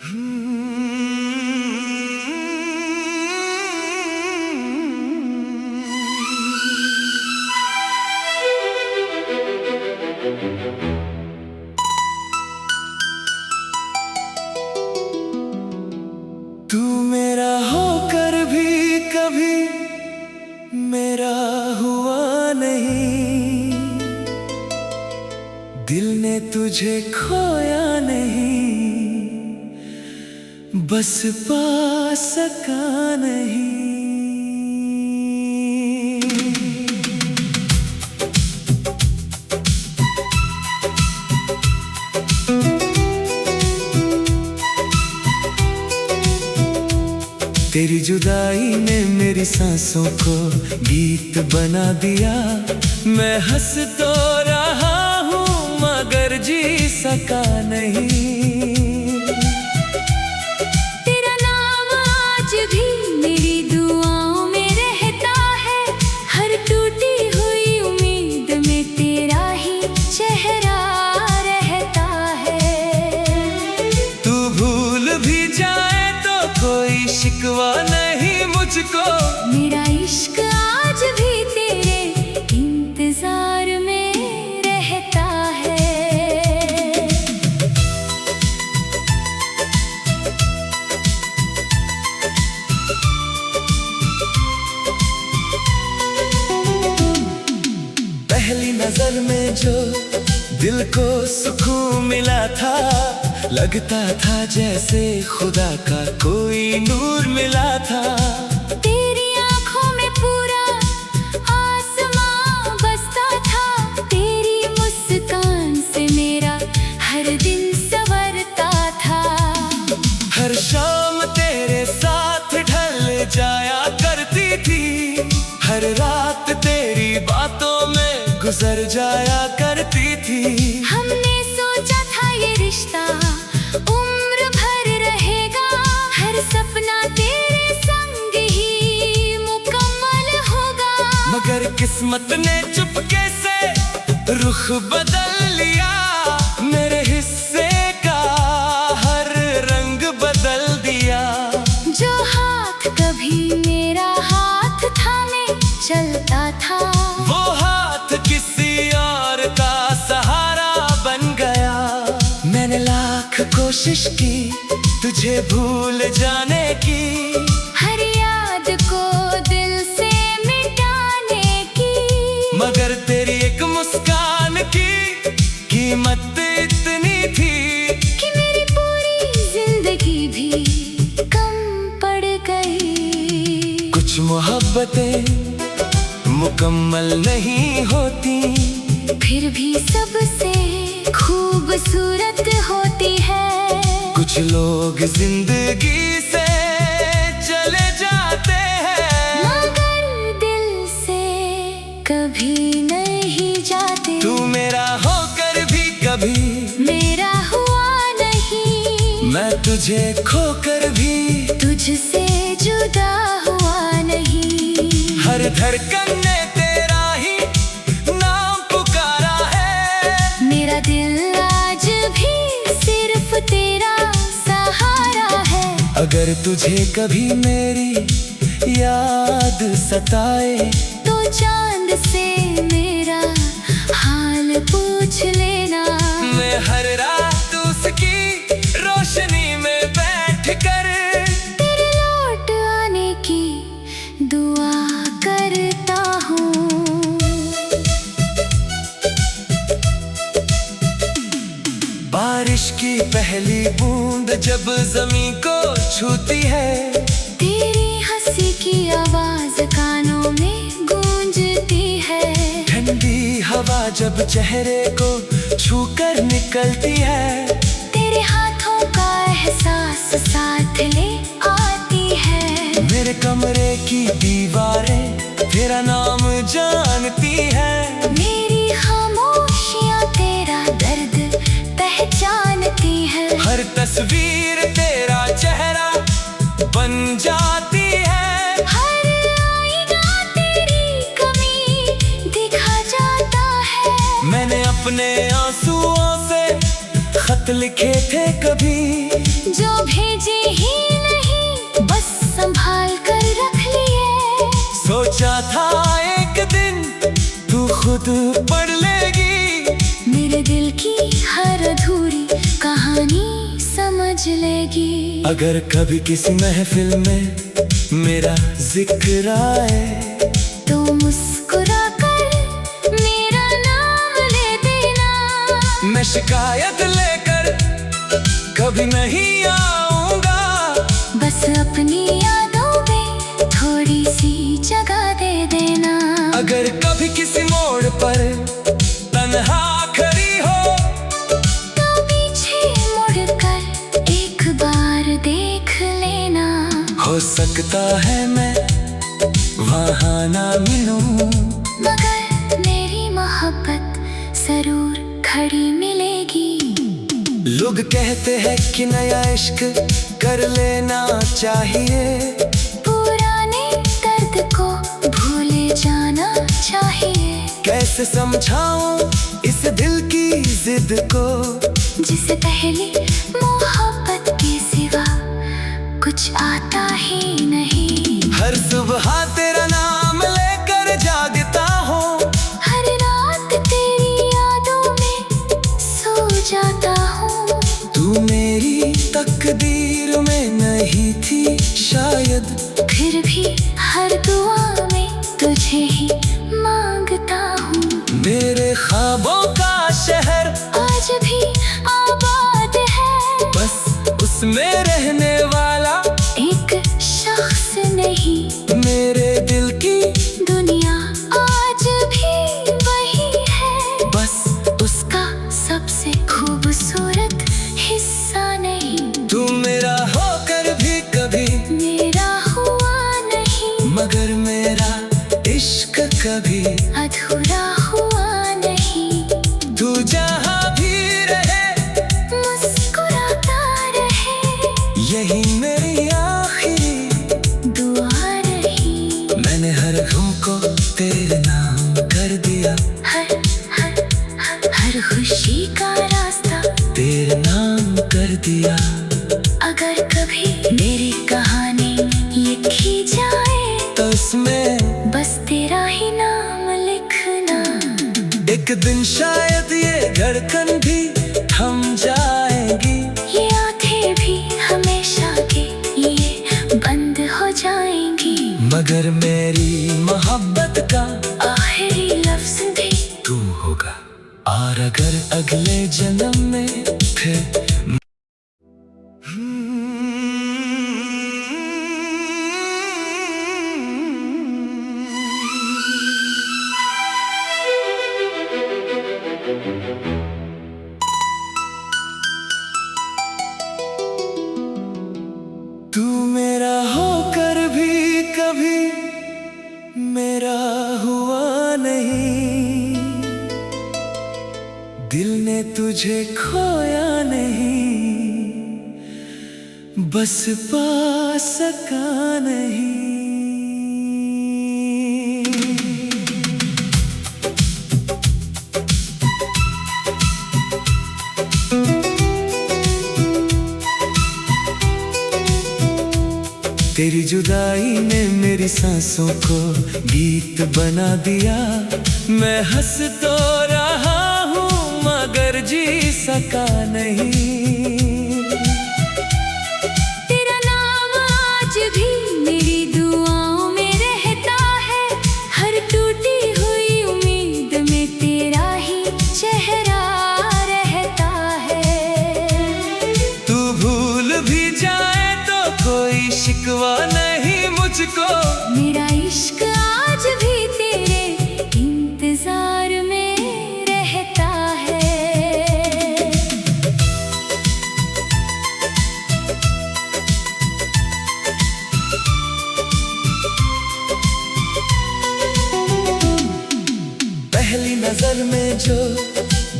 तू मेरा होकर भी कभी मेरा हुआ नहीं, दिल ने तुझे खोया नहीं, बस पा सका नहीं। तेरी जुदाई ने मेरी सांसों को गीत बना दिया। मैं हंस तो रहा हूँ मगर जी सका नहीं। तेरा नाम आज भी मेरी दुआओं में रहता है, हर टूटी हुई उम्मीद में तेरा ही चेहरा रहता है। तू भूल भी जाए तो कोई शिकवा नहीं मुझको, मेरा इश्क आज भी तेरे इंतजार में रहता है। पहली नजर में जो दिल को सुकून मिला था, लगता था जैसे खुदा का कोई नूर मिला था। तेरी आंखों में पूरा आसमां बसता था, तेरी मुस्कान से मेरा हर दिन संवरता था। हर शाम तेरे साथ ढल जाया करती थी, हर रात तेरी बातों में गुजर जाया करती थी। हमने सोचा था ये रिश्ता उम्र भर रहेगा, हर सपना तेरे संग ही मुकम्मल होगा। मगर किस्मत ने चुपके से रुख बदल लिया, मेरे हिस्से का हर रंग बदल दिया। जो हाथ कभी मेरा हाथ थामे चलता था, वो हाथ किसी और का सहारा बन गया। मैंने लाख कोशिश की तुझे भूल जाने की, हर याद को दिल से मिटाने की, मगर तेरी एक मुस्कान की कीमत इतनी थी कि मेरी पूरी जिंदगी भी कम पड़ गई। कुछ मोहब्बतें मुकम्मल नहीं होती, फिर भी सबसे खूबसूरत होती है। कुछ लोग जिंदगी से चले जाते हैं, मगर दिल से कभी नहीं जाते। तू मेरा होकर भी कभी मेरा हुआ नहीं, मैं तुझे खोकर भी तुझसे जुदा हुआ नहीं। हर धड़कन ने तेरा ही नाम पुकारा है, मेरा दिल आज भी सिर्फ तेरा सहारा है। अगर तुझे कभी मेरी याद सताए, तो चांद से मेरा हाल पूछ लेना। मैं हर रात उसकी रोशनी में बैठ कर तेरे लौट आने की दुआ करता हूँ। बारिश की पहली बूंद जब जमीन को छूती है, तेरी हंसी की आवाज कानों में गूंजती है। ठंडी हवा जब चेहरे को छूकर निकलती है, तेरे हाथों का एहसास साथ ले आती है। मेरे कमरे की दीवारें तेरा नाम जानती है, मेरी खामोशियाँ तेरा दर्द पहचानती है। हर तस्वीर तेरा चेहरा बन जाती है, हर आईना तेरी कमी दिखा जाता है। मैंने अपने आंसुओं से खत लिखे थे कभी, जो भी कहानी समझ लेगी। अगर कभी किसी महफिल में मेरा जिक्र आए तो मुस्कुरा कर मेरा नाम ले देना। मैं शिकायत लेकर कभी नहीं आऊंगा, बस अपनी यादों में थोड़ी सी जगह दे देना। अगर कभी किसी मोड़ पर तन्हा खड़ी हो तो पीछे मुड़कर एक बार देख लेना। हो सकता है मैं वहाँ ना मिलूं, मगर मेरी मोहब्बत जरूर खड़ी मिलेगी। लोग कहते हैं कि नया इश्क कर लेना चाहिए, पुराने दर्द को भूले जाना चाहिए। कैसे समझाऊं इस दिल की जिद को, जिसे पहली मोहब्बत के सिवा कुछ आता ही नहीं। हर सुबह तेरा नाम लेकर जागता हूँ, हर रात तेरी यादों में सो जाता हूँ। तू मेरी तकदीर में नहीं थी शायद, फिर भी हर दुआ में तुझे ही मांगता हूँ। मेरे ख्वाबों का शहर आज भी आबाद है, बस उसमें रहने वाला एक शख्स नहीं। मेरे दिल की दुनिया आज भी वही है, बस उसका सबसे खूबसूरत हिस्सा नहीं। तू मेरा होकर भी कभी मेरा हुआ नहीं, मगर मेरा इश्क कभी अधूरा हुआ नहीं। तू जहाँ भी रहे मुस्कुराता रहे, यही मेरी आखिरी दुआ रही। मैंने हर गम को तेरे नाम कर दिया, हर खुशी का रास्ता तेरे नाम कर दिया। अगर कभी मेरी कहानी लिखी जाए तो इसमें बस तेरा ही नाम लिखना। एक दिन शायद ये धड़कन भी थम जाएगी, ये आंखें भी हमेशा के लिए बंद हो जाएंगी, मगर मेरी मोहब्बत का आखिरी लफ्ज भी तू होगा। और अगर अगले जन्म में फिर तू मेरा होकर भी कभी मेरा हुआ नहीं, दिल ने तुझे खोया नहीं, बस पा सका नहीं। तेरी जुदाई ने मेरी सांसों को गीत बना दिया, मैं हंस तो रहा हूँ मगर जी सका नहीं। तेरा नाम आज भी मेरी दुआओं में रहता है, हर टूटी हुई उम्मीद में तेरा ही चेहरा रहता है। तू भूल भी जाए तो कोई शिकवा नहीं मुझको, मेरा इश्क आज भी तेरे इंतजार में रहता है। पहली नजर में जो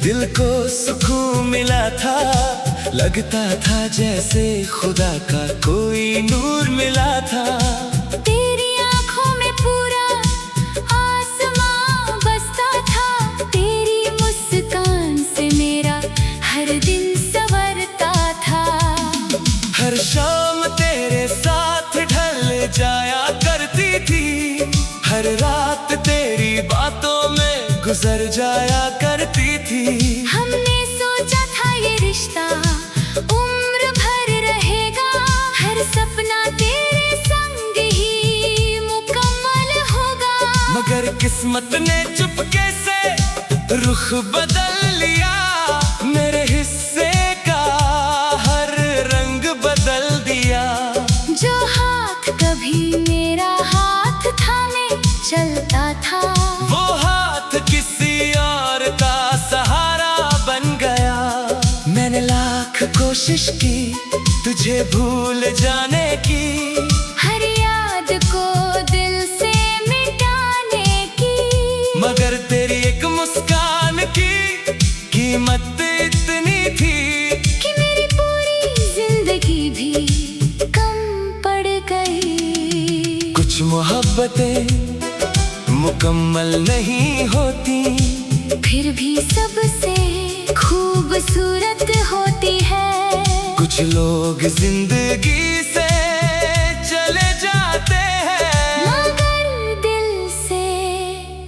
दिल को सुकून मिला था, लगता था जैसे खुदा का कोई नूर मिला था। तेरी आंखों में पूरा आसमां बसता था, तेरी मुस्कान से मेरा हर दिन संवरता था। हर शाम तेरे साथ ढल जाया करती थी, हर रात तेरी बातों में गुजर जाया करती थी। हमने सोचा था ये रिश्ता किस्मत ने चुपके से रुख बदल लिया, मेरे हिस्से का हर रंग बदल दिया। जो हाथ कभी मेरा हाथ थामे चलता था, वो हाथ किसी और का सहारा बन गया। मैंने लाख कोशिश की तुझे भूल जाने की, हर याद को दिल से मिटाने की, मगर तेरी एक मुस्कान की कीमत इतनी थी कि मेरी पूरी जिंदगी भी कम पड़ गई। कुछ मोहब्बतें मुकम्मल नहीं होती, फिर भी सबसे खूबसूरत होती है। कुछ लोग जिंदगी से चले जाते हैं, मगर दिल से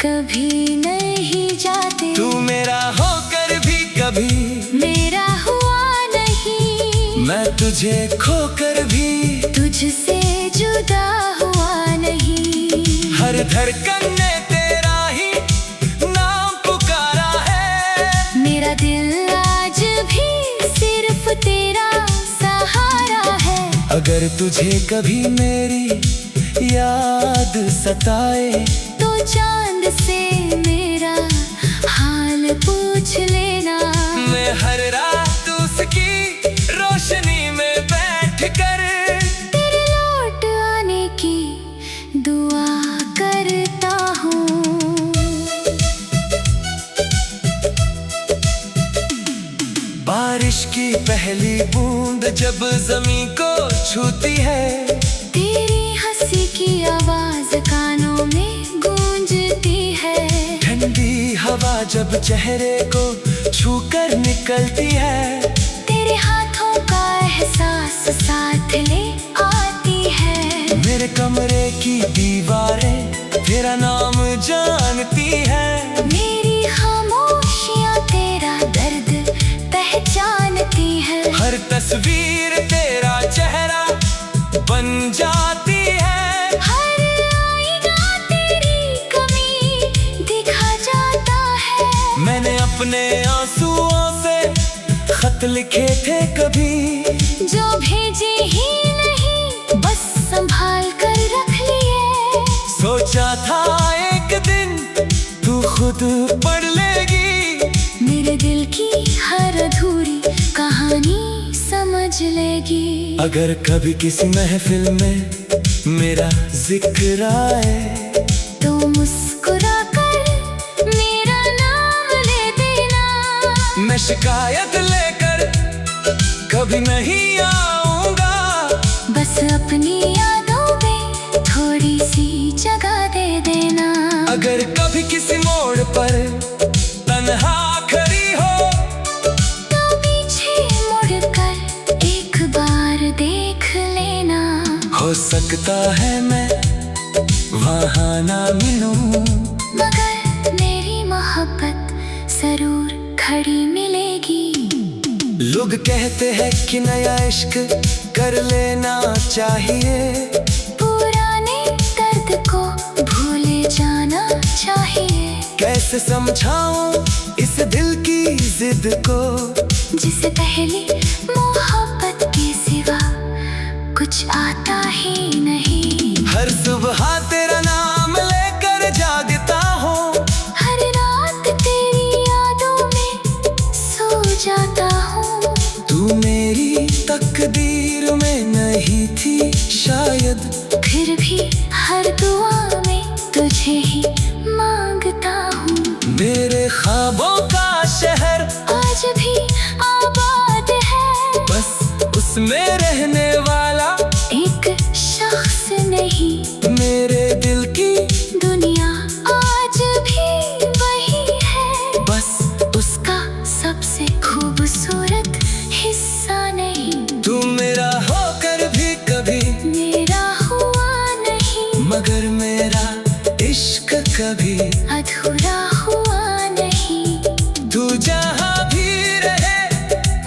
कभी नहीं जाते। तू मेरा होकर भी कभी मेरा हुआ नहीं, मैं तुझे खोकर भी तुझसे जुदा हुआ नहीं। हर धड़कन ने तेरा ही नाम पुकारा है, मेरा दिल आज भी सिर्फ तेरा सहारा है। अगर तुझे कभी मेरी याद सताए, तो चांद से मेरा हाल पूछ लेना। मैं हर रात उसकी रोशनी में बैठकर तेरे लौट आने की दुआ करता हूँ। बारिश की पहली बूंद जब जमीन को छूती है, तेरी हंसी की आवाज कानों में गूंजती है। ठंडी हवा जब चेहरे को छूकर निकलती है, तेरे हाथों का एहसास साथ ले आती है। मेरे कमरे की दीवारें तेरा नाम जानती है, मेरी खामोशियाँ तेरा दर्द पहचानती है। हर तस्वीर तेरा चेहरा बन जाती है, हर आईना तेरी कमी दिखा जाता है। मैंने अपने आंसुओं से खत लिखे थे कभी, जो भेजे ही नहीं बस संभाल कर रख लिए। सोचा था एक दिन तू खुद पढ़ लेगी, मेरे दिल की हर अधूरी कहानी समझ लेगी। अगर कभी किसी महफिल में मेरा जिक्र आए, तो मुस्कुरा कर मेरा नाम ले देना। मैं शिकायत लेकर कभी नहीं आऊंगा, बस अपनी यादों में थोड़ी सी जगह दे देना। अगर कभी किसी मोड़ पर तन्हा खड़ी हो, तो पीछे मुड़कर एक बार देख लेना। हो सकता है मैं वहाँ ना मिलूं, मगर मेरी मोहब्बत जरूर खड़ी मिलेगी। लोग कहते हैं कि नया इश्क कर लेना चाहिए, पुराने दर्द को भूले जाना चाहिए। कैसे समझाऊं इस दिल की जिद को, जिसे पहली मोहब्बत के सिवा कुछ आता ही नहीं। हर सुबह तेरा नाम लेकर जागता हूँ, हर रात तेरी यादों में सो जाता हूँ। तू मेरी तकदीर में नहीं थी शायद, फिर भी हर दुआ में तुझे ही मांगता हूँ। मेरे ख्वाबों का शहर आज भी आबाद है, बस उसमें रहने वाला एक शख्स नहीं। मेरे दिल की दुनिया आज भी वही है, बस उसका सबसे खूबसूरत हिस्सा नहीं। तू मेरा होकर भी कभी मेरा हुआ नहीं, मगर मेरा इश्क कभी अधूरा हुआ नहीं। तू जहाँ भी रहे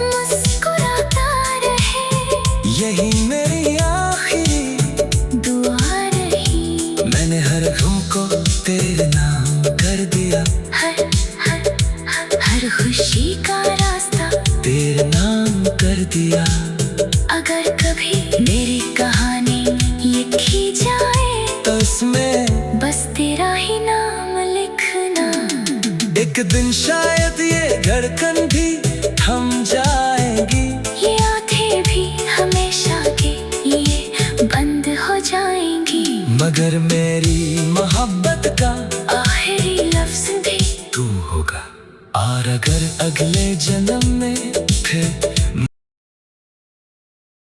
मुस्कुराता रहे, यही मेरी आखिरी दुआ रही। मैंने हर गम को तेरे नाम अगर कभी मेरी कहानी लिखी जाए तो इसमें बस तेरा ही नाम लिखना। एक दिन शायद ये धड़कन भी